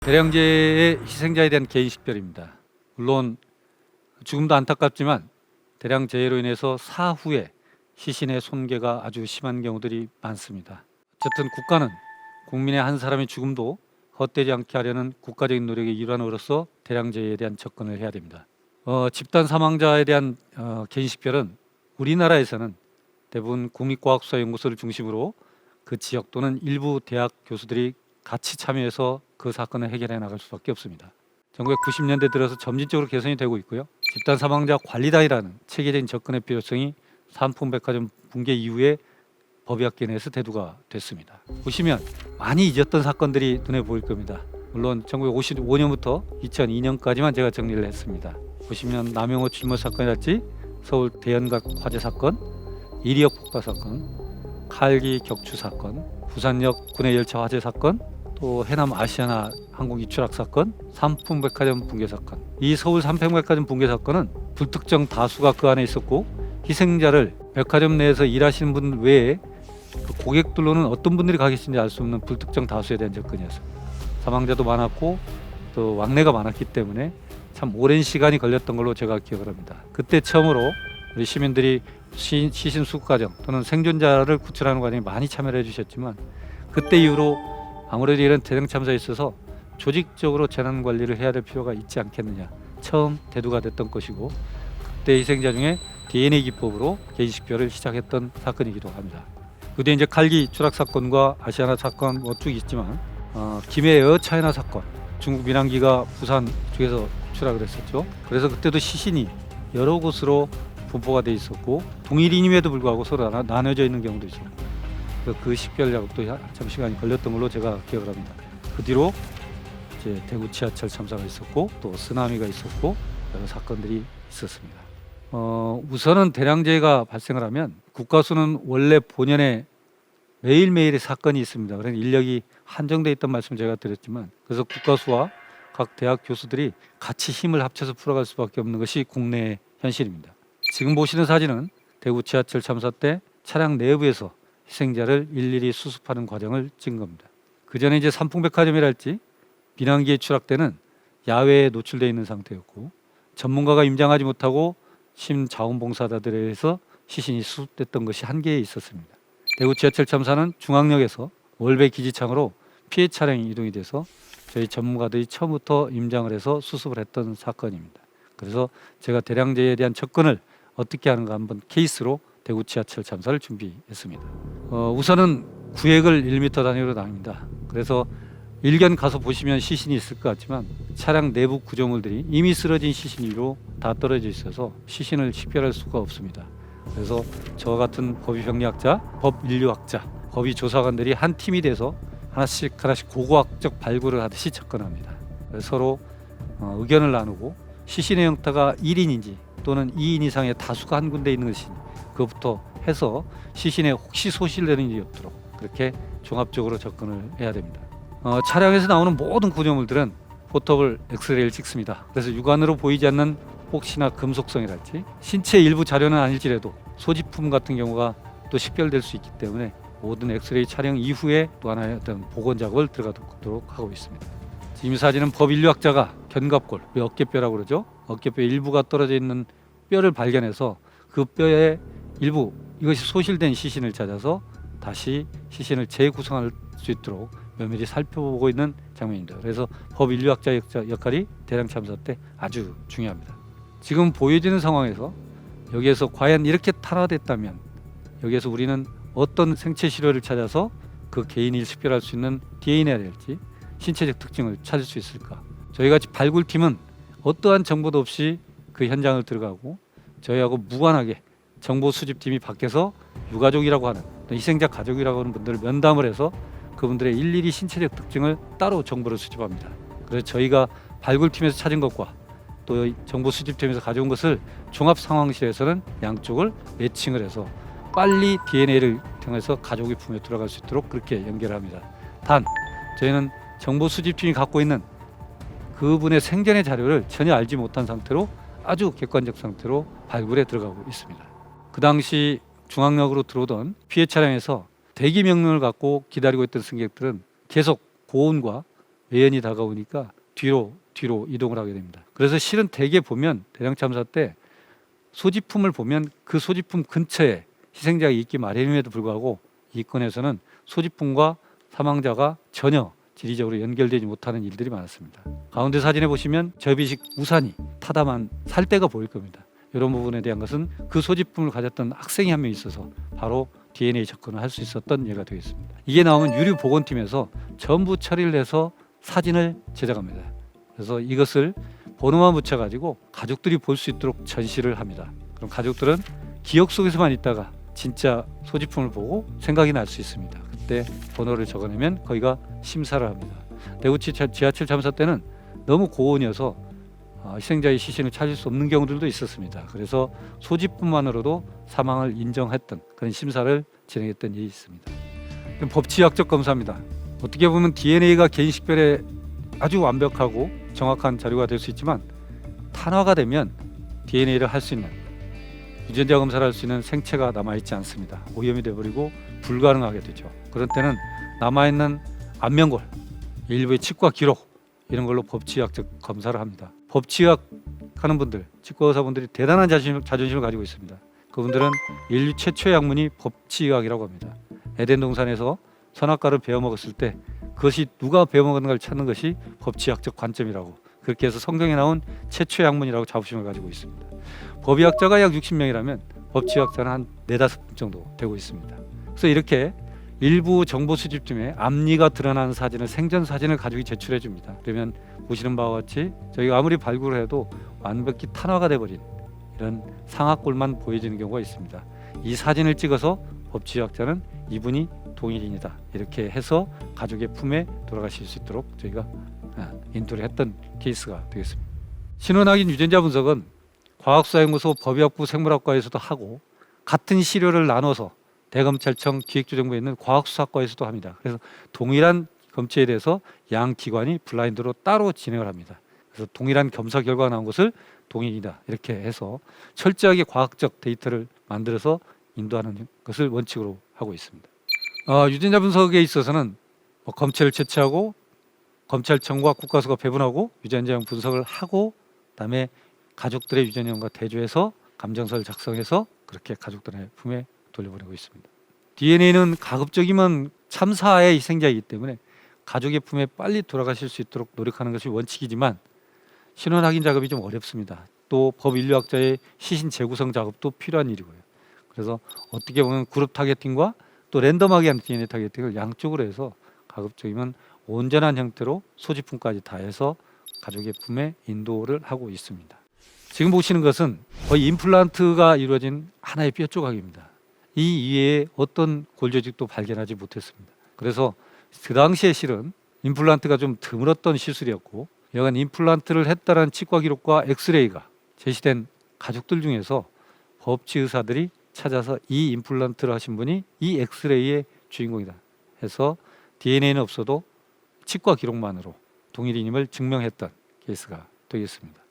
대량제의 희생자에 대한 개인 식별입니다. 물론 죽음도 안타깝지만 대량재해로 인해서 사후에 시신의 손괴가 아주 심한 경우들이 많습니다. 어쨌든 국가는 국민의 한 사람의 죽음도 헛되지 않게 하려는 국가적인 노력의 일환으로서 대량재해에 대한 접근을 해야 됩니다. 집단 사망자에 대한 개인 식별은 우리나라에서는 대부분 국립과학수사연구소를 중심으로 그 지역 또는 일부 대학 교수들이 같이 참여해서 그 사건을 해결해 나갈 수밖에 없습니다. 1990년대 들어서 점진적으로 개선이 되고 있고요. 집단 사망자 관리단이라는 체계적인 접근의 필요성이 삼풍백화점 붕괴 이후에 법의학계 내에서 대두가 됐습니다. 보시면 많이 잊었던 사건들이 눈에 보일 겁니다. 물론 1955년부터 2002년까지만 제가 정리를 했습니다. 보시면 남영호 출몰 사건이랄지 서울 대연각 화재 사건, 이리역 폭발 사건, 칼기 격추 사건, 부산역 군내 열차 화재 사건, 또 해남 아시아나 항공기 추락 사건, 삼풍백화점 붕괴 사건. 이 서울 삼풍백화점 붕괴 사건은 불특정 다수가 그 안에 있었고 희생자를 백화점 내에서 일하시는 분 외에 그 고객들로는 어떤 분들이 가 계신지 알 수 없는 불특정 다수에 대한 접근이었습니다. 사망자도 많았고 또 왕래가 많았기 때문에 참 오랜 시간이 걸렸던 걸로 제가 기억을 합니다. 그때 처음으로 우리 시민들이 시신 수급 과정 또는 생존자를 구출하는 과정에 많이 참여를 해주셨지만 그때 이후로 아무래도 이런 대형 참사에 있어서 조직적으로 재난 관리를 해야 될 필요가 있지 않겠느냐 처음 대두가 됐던 것이고 그때 희생자 중에 DNA 기법으로 개인 식별을 시작했던 사건이기도 합니다. 그 뒤에 이제 칼기 추락 사건과 아시아나 사건 쭉 있지만 김해 에어 차이나 사건 중국 민항기가 부산 쪽에서 추락을 했었죠. 그래서 그때도 시신이 여러 곳으로 분포가 돼 있었고 동일인임에도 불구하고 서로 나눠져 있는 경우도 있었고 그 식별 작업도 참 시간이 걸렸던 걸로 제가 기억을 합니다. 그 뒤로 이제 대구 지하철 참사가 있었고 또 쓰나미가 있었고 여러 사건들이 있었습니다. 우선은 대량재해가 발생을 하면 국가수는 원래 본연에 매일매일의 사건이 있습니다. 그래서 인력이 한정되어 있던 말씀 제가 드렸지만 그래서 국가수와 각 대학 교수들이 같이 힘을 합쳐서 풀어갈 수밖에 없는 것이 국내의 현실입니다. 지금 보시는 사진은 대구 지하철 참사 때 차량 내부에서 희생자를 일일이 수습하는 과정을 찍은 겁니다. 그 전에 이제 삼풍백화점이랄지 민항기에 추락 때는 야외에 노출되어 있는 상태였고 전문가가 임장하지 못하고 심자원봉사자들에 의해서 시신이 수습됐던 것이 한계에 있었습니다. 대구 지하철 참사는 중앙역에서 월배 기지창으로 피해 차량이 이동이 돼서 저희 전문가들이 처음부터 임장을 해서 수습을 했던 사건입니다. 그래서 제가 대량재해에 대한 접근을 어떻게 하는가 한번 케이스로 대구 지하철 참사를 준비했습니다. 우선은 구획을 1m 단위로 나눕니다. 그래서 일견 가서 보시면 시신이 있을 것 같지만 차량 내부 구조물들이 이미 쓰러진 시신 위로 다 떨어져 있어서 시신을 식별할 수가 없습니다. 그래서 저 같은 법의병리학자, 법인류학자, 법의조사관들이 한 팀이 돼서 하나씩 고고학적 발굴을 하듯이 접근합니다. 서로 의견을 나누고 시신의 형태가 1인인지 또는 2인 이상의 다수가 한 군데 있는 것인지 그것부터 해서 시신에 혹시 소실되는 일이 없도록 그렇게 종합적으로 접근을 해야 됩니다. 차량에서 나오는 모든 구조물들은 포터블 엑스레이를 찍습니다. 그래서 육안으로 보이지 않는 혹시나 금속성이랄지 신체 일부 자료는 아닐지라도 소지품 같은 경우가 또 식별될 수 있기 때문에 모든 엑스레이 촬영 이후에 또 하나의 어떤 복원 작업을 들어가도록 하고 있습니다. 지금 이 사진은 법인류학자가 견갑골, 어깨뼈라고 그러죠. 어깨뼈 일부가 떨어져 있는 뼈를 발견해서 그 뼈의 일부 이것이 소실된 시신을 찾아서 다시 시신을 재구성할 수 있도록 면밀히 살펴보고 있는 장면입니다. 그래서 법인류학자 역할이 대량 참사 때 아주 중요합니다. 지금 보여지는 상황에서 여기에서 과연 이렇게 탄화됐다면 여기에서 우리는 어떤 생체 시료를 찾아서 그 개인을 식별할 수 있는 DNA랄지 신체적 특징을 찾을 수 있을까? 저희같이 발굴팀은 어떠한 정보도 없이 그 현장을 들어가고 저희하고 무관하게 정보 수집팀이 밖에서 유가족이라고 하는 희생자 가족이라고 하는 분들을 면담을 해서 그분들의 일일이 신체적 특징을 따로 정보를 수집합니다. 그래서 저희가 발굴팀에서 찾은 것과 또 정보 수집팀에서 가져온 것을 종합상황실에서는 양쪽을 매칭을 해서 빨리 DNA를 통해서 가족의 품에 들어갈 수 있도록 그렇게 연결합니다. 단 저희는 정보 수집팀이 갖고 있는 그분의 생전의 자료를 전혀 알지 못한 상태로 아주 객관적 상태로 발굴에 들어가고 있습니다. 그 당시 중앙역으로 들어오던 피해 차량에서 대기 명령을 갖고 기다리고 있던 승객들은 계속 고온과 외연이 다가오니까 뒤로 이동을 하게 됩니다. 그래서 실은 대개 보면 대량 참사 때 소지품을 보면 그 소지품 근처에 희생자가 있기 마련임에도 불구하고 이 건에서는 소지품과 사망자가 전혀 지리적으로 연결되지 못하는 일들이 많았습니다. 가운데 사진에 보시면 접이식 우산이 타다만 살대가 보일 겁니다. 이런 부분에 대한 것은 그 소지품을 가졌던 학생이 한 명 있어서 바로 DNA 접근을 할 수 있었던 예가 되겠습니다. 이게 나오면 유류 보건팀에서 전부 처리를 해서 사진을 제작합니다. 그래서 이것을 번호만 붙여가지고 가족들이 볼 수 있도록 전시를 합니다. 그럼 가족들은 기억 속에서만 있다가 진짜 소지품을 보고 생각이 날 수 있습니다. 그때 번호를 적어내면 거기가 심사를 합니다. 대구치 지하철 참사 때는 너무 고온이어서 희생자의 시신을 찾을 수 없는 경우들도 있었습니다. 그래서 소지품만으로도 사망을 인정했던 그런 심사를 진행했던 일이 있습니다. 법치학적 검사입니다. 어떻게 보면 DNA가 개인식별에 아주 완벽하고 정확한 자료가 될 수 있지만 탄화가 되면 DNA를 할 수 있는 유전자 검사를 할 수 있는 생체가 남아있지 않습니다. 오염이 되어버리고 불가능하게 되죠. 그런 때는 남아있는 안면골, 일부의 치과 기록 이런 걸로 법치학적 검사를 합니다. 법치학 하는 분들, 치과 의사분들이 대단한 자존심을 가지고 있습니다. 그분들은 인류 최초의 학문이 법치학이라고 합니다. 에덴 동산에서 선악과를 베어 먹었을 때 그것이 누가 베어 먹었는가를 찾는 것이 법치학적 관점이라고, 그렇게 해서 성경에 나온 최초의 학문이라고 자부심을 가지고 있습니다. 법의학자가 약 60명이라면 법치학자는 한 4-5분 정도 되고 있습니다. 그래서 이렇게 일부 정보 수집팀에 앞니가 드러나는 사진을, 생전 사진을 가지고 제출해 줍니다. 그러면 보시는 바와 같이 저희가 아무리 발굴을 해도 완벽히 탄화가 돼버린 이런 상악골만 보여지는 경우가 있습니다. 이 사진을 찍어서 법치학자는 이분이 동일인이다 이렇게 해서 가족의 품에 돌아가실 수 있도록 저희가 인도를 했던 케이스가 되겠습니다. 신원확인 유전자 분석은 과학수사연구소, 법의학부, 생물학과에서도 하고 같은 시료를 나눠서 대검찰청 기획조정부에 있는 과학수사과에서도 합니다. 그래서 동일한 검체에 대해서 양 기관이 블라인드로 따로 진행을 합니다. 그래서 동일한 검사 결과가 나온 것을 동일이다 이렇게 해서 철저하게 과학적 데이터를 만들어서 인도하는 것을 원칙으로 하고 있습니다. 유전자 분석에 있어서는 검체를 채취하고 검찰청과 국가수가 배분하고 유전자형 분석을 하고 그다음에 가족들의 유전형과 대조해서 감정서를 작성해서 그렇게 가족들의 품에 돌려보내고 있습니다. DNA는 가급적이면 참사의 희생자이기 때문에 가족의 품에 빨리 돌아가실 수 있도록 노력하는 것이 원칙이지만 신원 확인 작업이 좀 어렵습니다. 또 법인류학자의 시신 재구성 작업도 필요한 일이고요. 그래서 어떻게 보면 그룹 타겟팅과 또 랜덤하게 하는 DNA 타겟팅을 양쪽으로 해서 가급적이면 온전한 형태로 소지품까지 다 해서 가족의 품에 인도를 하고 있습니다. 지금 보시는 것은 거의 임플란트가 이루어진 하나의 뼈 조각입니다. 이 이외에 어떤 골조직도 발견하지 못했습니다. 그래서 그 당시에 실은 임플란트가 좀 드물었던 시술이었고, 여간 임플란트를 했다는 치과 기록과 엑스레이가 제시된 가족들 중에서 법치 의사들이 찾아서 이 임플란트를 하신 분이 이 엑스레이의 주인공이다 해서 DNA는 없어도 치과 기록만으로 동일인임을 증명했던 케이스가 되겠습니다.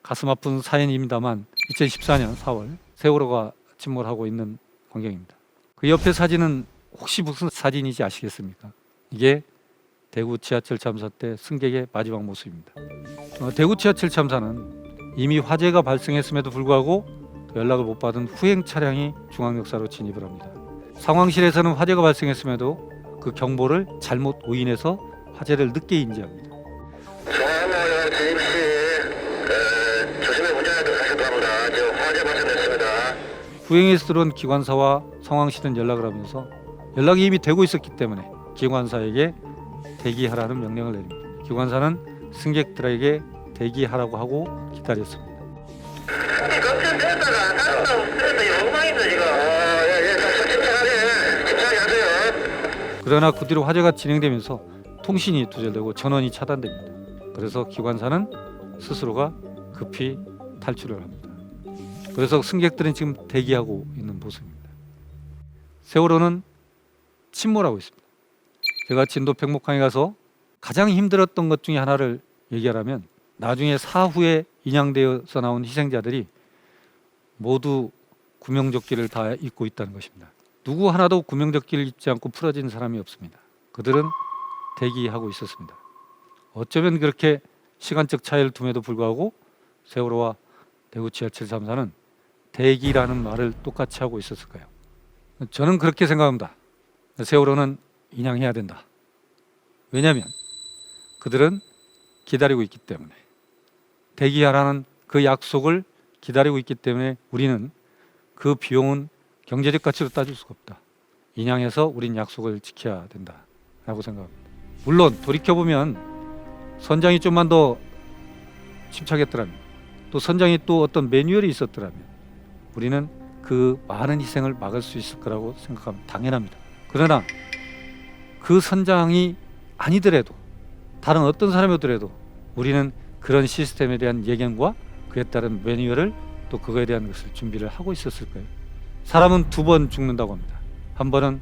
가슴 아픈 사연입니다만 2014년 4월 세월호가 침몰하고 있는 광경입니다. 그 옆에 사진은 혹시 무슨 사진인지 아시겠습니까? 이게 대구 지하철 참사 때 승객의 마지막 모습입니다. 대구 지하철 참사는 이미 화재가 발생했음에도 불구하고 연락을 못 받은 후행 차량이 중앙역사로 진입을 합니다. 상황실에서는 화재가 발생했음에도 그 경보를 잘못 오인해서 화재를 늦게 인지합니다. 중앙역으로 진입 시 조심히 운전에 들어가시기 바랍니다. 지금 화재 발생됐습니다. 후행에서 들어온 기관사와 상황실은 연락을 하면서 연락이 이미 되고 있었기 때문에 기관사에게 대기하라는 명령을 내립니다. 기관사는 승객들에게 대기하라고 하고 기다렸습니다. 걱정 됐다가 다른 거 없어도 엉망이다 지금. 침착하게 하세요. 그러나 그 뒤로 화재가 진행되면서 통신이 두절되고 전원이 차단됩니다. 그래서 기관사는 스스로가 급히 탈출을 합니다. 그래서 승객들은 지금 대기하고 있는 모습입니다. 세월호는 침몰하고 있습니다. 제가 진도 백목항에 가서 가장 힘들었던 것 중에 하나를 얘기하라면 나중에 사후에 인양되어서 나온 희생자들이 모두 구명조끼를 다 입고 있다는 것입니다. 누구 하나도 구명조끼를 입지 않고 풀어진 사람이 없습니다. 그들은 대기하고 있었습니다. 어쩌면 그렇게 시간적 차이를 둠에도 불구하고 세월호와 대구 지하철 3사는 대기라는 말을 똑같이 하고 있었을까요? 저는 그렇게 생각합니다. 세월호는 인양해야 된다. 왜냐하면 그들은 기다리고 있기 때문에, 대기하라는 그 약속을 기다리고 있기 때문에 우리는 그 비용은 경제적 가치로 따질 수가 없다. 인양해서 우린 약속을 지켜야 된다라고 생각합니다. 물론 돌이켜보면 선장이 좀만 더 침착했더라면, 또 선장이 또 어떤 매뉴얼이 있었더라면 우리는 그 많은 희생을 막을 수 있을 거라고 생각합니다. 당연합니다. 그러나 그 선장이 아니더라도, 다른 어떤 사람이더라도 우리는 그런 시스템에 대한 예견과 그에 따른 매뉴얼을, 또 그거에 대한 것을 준비를 하고 있었을 거예요. 사람은 두 번 죽는다고 합니다. 한 번은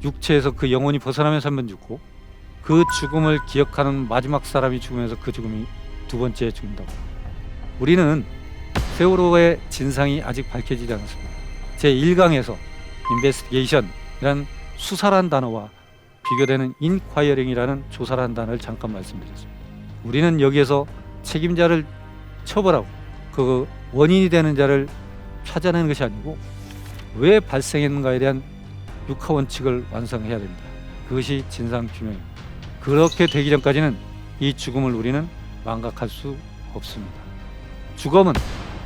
육체에서 그 영혼이 벗어나면서 한 번 죽고, 그 죽음을 기억하는 마지막 사람이 죽으면서 그 죽음이 두 번째 죽는다고 합니다. 우리는 세월호의 진상이 아직 밝혀지지 않았습니다. 제1강에서 인베스티게이션이라는 수사란 단어와 비교되는 인콰이어링이라는 조사란 단어를 잠깐 말씀드렸습니다. 우리는 여기에서 책임자를 처벌하고 그 원인이 되는 자를 찾아내는 것이 아니고 왜 발생했는가에 대한 육하원칙을 완성해야 된다. 그것이 진상규명입니다. 그렇게 되기 전까지는 이 죽음을 우리는 망각할 수 없습니다. 죽음은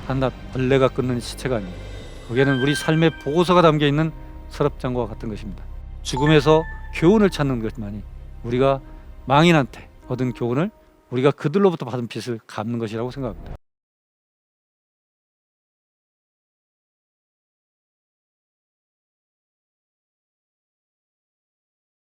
한낱 벌레가 끊는 시체가 아닙니다. 거기에는 우리 삶의 보고서가 담겨있는 서랍장과 같은 것입니다. 죽음에서 교훈을 찾는 것만이 우리가 망인한테 얻은 교훈을 우리가 그들로부터 받은 빚을 갚는 것이라고 생각합니다.